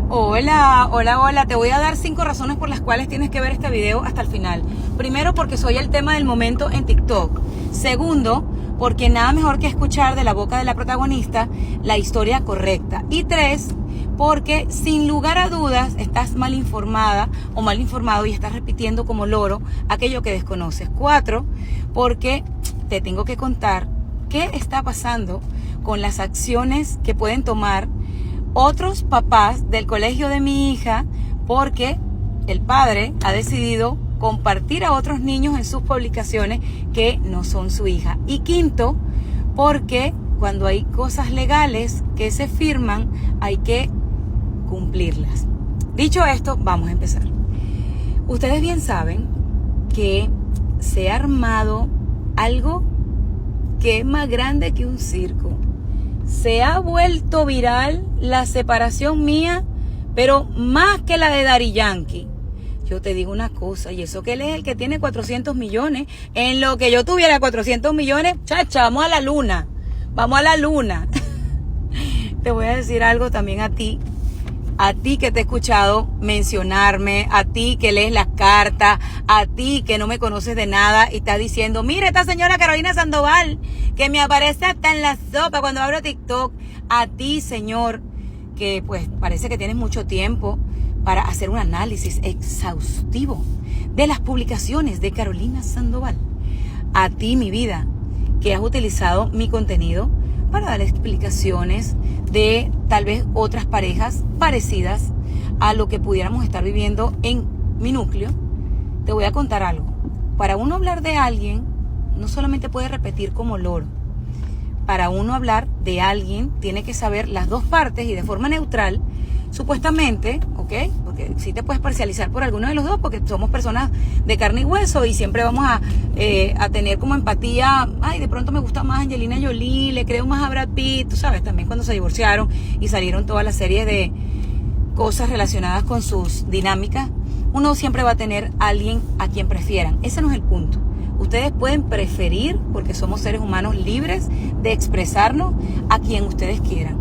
Hola, hola, hola. Te voy a dar 5 razones por las cuales tienes que ver este video hasta el final. Primero, porque soy el tema del momento en TikTok. Segundo, porque nada mejor que escuchar de la boca de la protagonista la historia correcta. Y 3, porque sin lugar a dudas estás mal informada o mal informado y estás repitiendo como loro aquello que desconoces. 4, porque te tengo que contar qué está pasando con las acciones que pueden tomar otros papás del colegio de mi hija, porque el padre ha decidido compartir a otros niños en sus publicaciones que no son su hija. Y quinto, porque cuando hay cosas legales que se firman, hay que cumplirlas. Dicho esto, vamos a empezar. Ustedes bien saben que se ha armado algo que es más grande que un circo. Se ha vuelto viral la separación mía, pero más que la de Daddy Yankee. Yo te digo una cosa, y eso que él es el que tiene 400 millones. En lo que yo tuviera 400 millones, chacha, vamos a la luna. Vamos a la luna. Te voy a decir algo también a ti que te he escuchado mencionarme, a ti que lees las cartas, a ti que no me conoces de nada y estás diciendo, mira esta señora Carolina Sandoval, que me aparece hasta en la sopa cuando abro TikTok. A ti, señor, que pues parece que tienes mucho tiempo para hacer un análisis exhaustivo de las publicaciones de Carolina Sandoval. A ti, mi vida, que has utilizado mi contenido para dar explicaciones de tal vez otras parejas parecidas a lo que pudiéramos estar viviendo en mi núcleo. Te voy a contar algo. Para uno hablar de alguien, no solamente puede repetir como loro. Para uno hablar de alguien, tiene que saber las dos partes y de forma neutral, supuestamente, ¿ok? Porque sí te puedes parcializar por alguno de los dos, porque somos personas de carne y hueso y siempre vamos a tener como empatía. Ay, de pronto me gusta más Angelina Jolie, le creo más a Brad Pitt, tú sabes, también cuando se divorciaron y salieron todas las series de cosas relacionadas con sus dinámicas, uno siempre va a tener a alguien a quien prefieran. Ese no es el punto. Ustedes pueden preferir, porque somos seres humanos libres de expresarnos a quien ustedes quieran.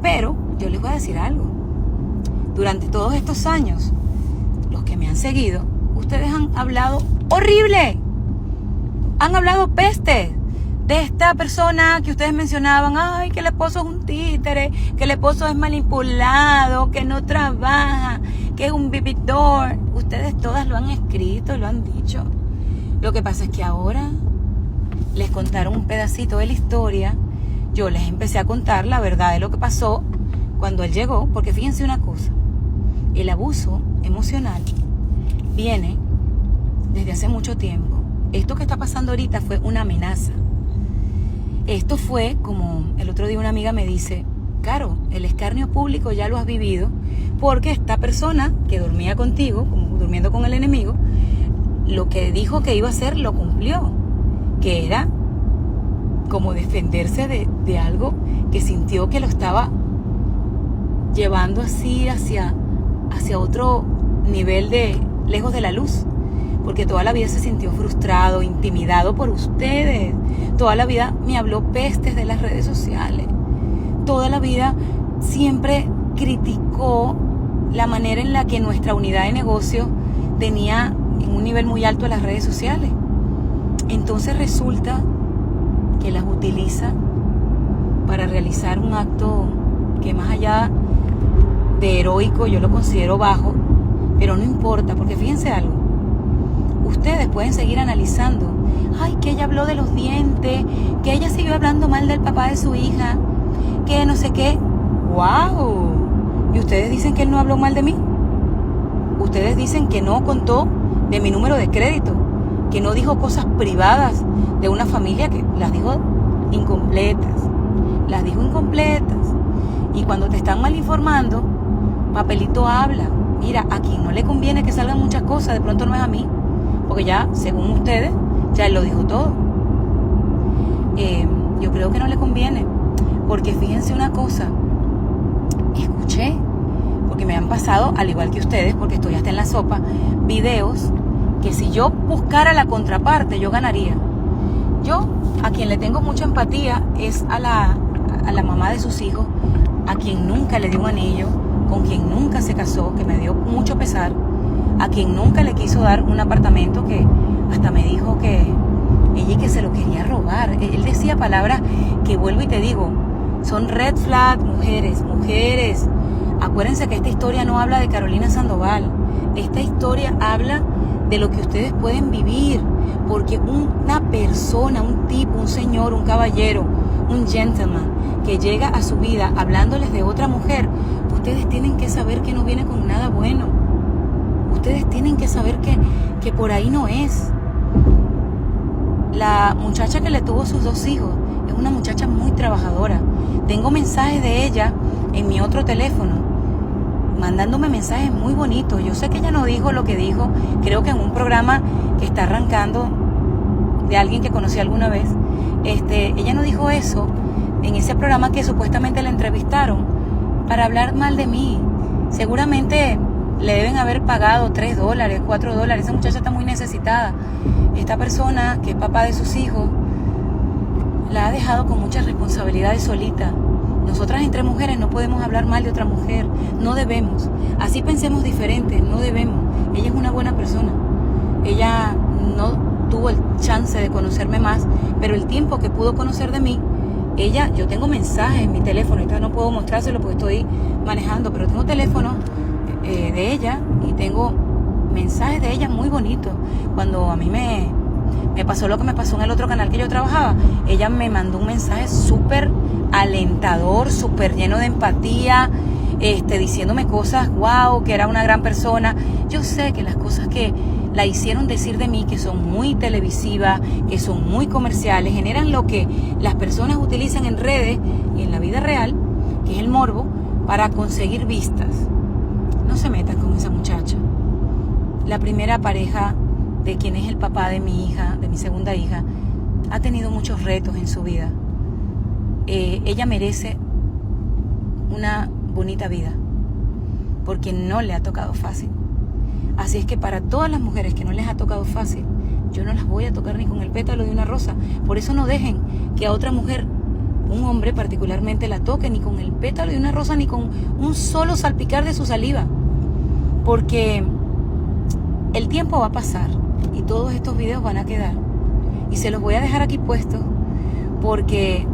Pero yo les voy a decir algo. Durante todos estos años, los que me han seguido, ustedes han hablado horrible. Han hablado peste de esta persona que ustedes mencionaban. Ay, que el esposo es un títere, que el esposo es manipulado, que no trabaja, que es un vividor. Ustedes todas lo han escrito, lo han dicho. Lo que pasa es que ahora les contaron un pedacito de la historia. Yo les empecé a contar la verdad de lo que pasó cuando él llegó, porque fíjense una cosa, el abuso emocional viene desde hace mucho tiempo. Esto que está pasando ahorita fue una amenaza. Esto fue como el otro día una amiga me dice, Caro, el escarnio público ya lo has vivido, porque esta persona que dormía contigo, como durmiendo con el enemigo, lo que dijo que iba a hacer lo cumplió, que era como defenderse de algo que sintió que lo estaba llevando así hacia otro nivel de lejos de la luz, porque toda la vida se sintió frustrado, intimidado por ustedes. Toda la vida me habló pestes de las redes sociales. Toda la vida siempre criticó la manera en la que nuestra unidad de negocio tenía en un nivel muy alto las redes sociales. Entonces resulta que las utiliza para realizar un acto que más allá de heroico yo lo considero bajo, pero no importa, porque fíjense algo, ustedes pueden seguir analizando, ay, que ella habló de los dientes, que ella siguió hablando mal del papá de su hija, que no sé qué. ¡Wow! Y ustedes dicen que él no habló mal de mí. Ustedes dicen que no contó de mi número de crédito, que no dijo cosas privadas de una familia, que las dijo incompletas. Las dijo incompletas. Y cuando te están mal informando, papelito habla. Mira, a quien no le conviene que salgan muchas cosas, de pronto no es a mí, porque ya, según ustedes, ya él lo dijo todo. Yo creo que no le conviene, porque fíjense una cosa, escuché, porque me han pasado, al igual que ustedes, porque estoy hasta en la sopa, videos que si yo buscara la contraparte, yo ganaría. Yo, a quien le tengo mucha empatía, es a la mamá de sus hijos, a quien nunca le dio un anillo, con quien nunca se casó, que me dio mucho pesar, a quien nunca le quiso dar un apartamento, que hasta me dijo que ella que se lo quería robar. Él decía palabras que, vuelvo y te digo, son red flag. Mujeres, acuérdense que esta historia no habla de Carolina Sandoval. Esta historia habla de lo que ustedes pueden vivir, porque una persona, un tipo, un señor, un caballero, un gentleman que llega a su vida hablándoles de otra mujer, ustedes tienen que saber que no viene con nada bueno. Ustedes tienen que saber que por ahí no es. La muchacha que le tuvo sus 2 hijos es una muchacha muy trabajadora. Tengo mensajes de ella en mi otro teléfono, mandándome mensajes muy bonitos. Yo sé que ella no dijo lo que dijo, creo que en un programa que está arrancando de alguien que conocí alguna vez, ella no dijo eso en ese programa que supuestamente la entrevistaron para hablar mal de mí. Seguramente le deben haber pagado $3, $4. Esa muchacha está muy necesitada. Esta persona, que es papá de sus hijos, la ha dejado con muchas responsabilidades solita. Nosotras entre mujeres no podemos hablar mal de otra mujer, no debemos. Así pensemos diferente, no debemos. Ella es una buena persona. Ella no tuvo el chance de conocerme más, pero el tiempo que pudo conocer de mí, yo tengo mensajes en mi teléfono, entonces no puedo mostrárselo porque estoy manejando, pero tengo teléfono de ella y tengo mensajes de ella muy bonitos. Cuando a mí me pasó lo que me pasó en el otro canal que yo trabajaba, ella me mandó un mensaje súper alentador, súper lleno de empatía, diciéndome cosas, wow, que era una gran persona. Yo sé que las cosas que la hicieron decir de mí, que son muy televisivas, que son muy comerciales, generan lo que las personas utilizan en redes y en la vida real, que es el morbo, para conseguir vistas. No se metan con esa muchacha. La primera pareja de quien es el papá de mi hija, de mi segunda hija, ha tenido muchos retos en su vida. Ella merece una bonita vida, porque no le ha tocado fácil. Así es que para todas las mujeres que no les ha tocado fácil, yo no las voy a tocar ni con el pétalo de una rosa. Por eso no dejen que a otra mujer, un hombre particularmente, la toque ni con el pétalo de una rosa, ni con un solo salpicar de su saliva. Porque el tiempo va a pasar y todos estos videos van a quedar. Y se los voy a dejar aquí puestos porque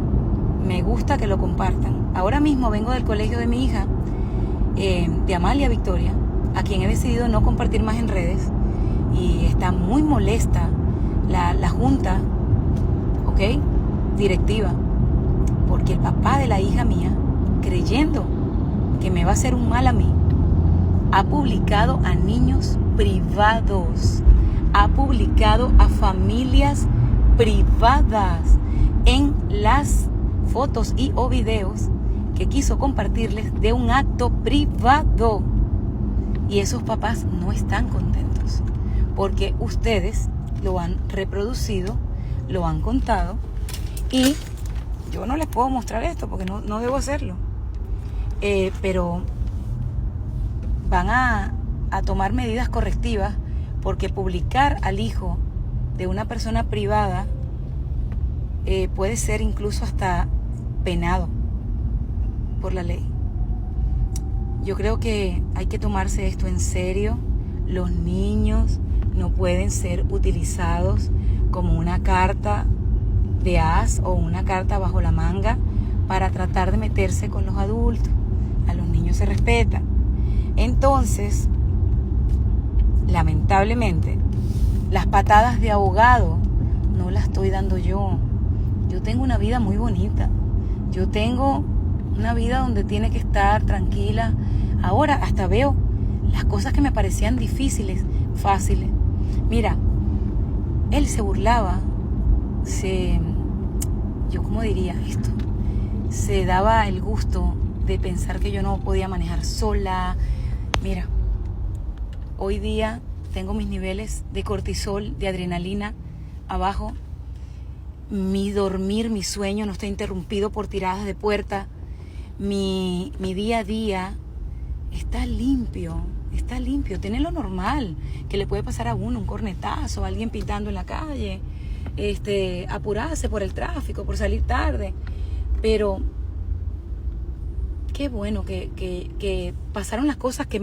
me gusta que lo compartan. Ahora mismo vengo del colegio de mi hija, de Amalia Victoria, a quien he decidido no compartir más en redes. Y está muy molesta la junta, ¿ok?, directiva, porque el papá de la hija mía, creyendo que me va a hacer un mal a mí, ha publicado a niños privados, ha publicado a familias privadas en las fotos y o videos que quiso compartirles de un acto privado. Y esos papás no están contentos porque ustedes lo han reproducido, lo han contado, y yo no les puedo mostrar esto porque no debo hacerlo. Pero van a tomar medidas correctivas, porque publicar al hijo de una persona privada puede ser incluso hasta penado por la ley. Yo creo que hay que tomarse esto en serio. Los niños no pueden ser utilizados como una carta de as o una carta bajo la manga para tratar de meterse con los adultos. A los niños se respeta. Entonces, lamentablemente, las patadas de ahogado no las estoy dando yo. Yo tengo una vida muy bonita. Yo tengo una vida donde tiene que estar tranquila. Ahora hasta veo las cosas que me parecían difíciles, fáciles. Mira, él se burlaba, yo cómo diría esto, se daba el gusto de pensar que yo no podía manejar sola. Mira, hoy día tengo mis niveles de cortisol, de adrenalina abajo. Mi dormir, mi sueño no está interrumpido por tiradas de puerta. Mi día a día está limpio. Tiene lo normal que le puede pasar a uno, un cornetazo, alguien pintando en la calle, apurarse por el tráfico, por salir tarde. Pero Qué bueno que pasaron las cosas que más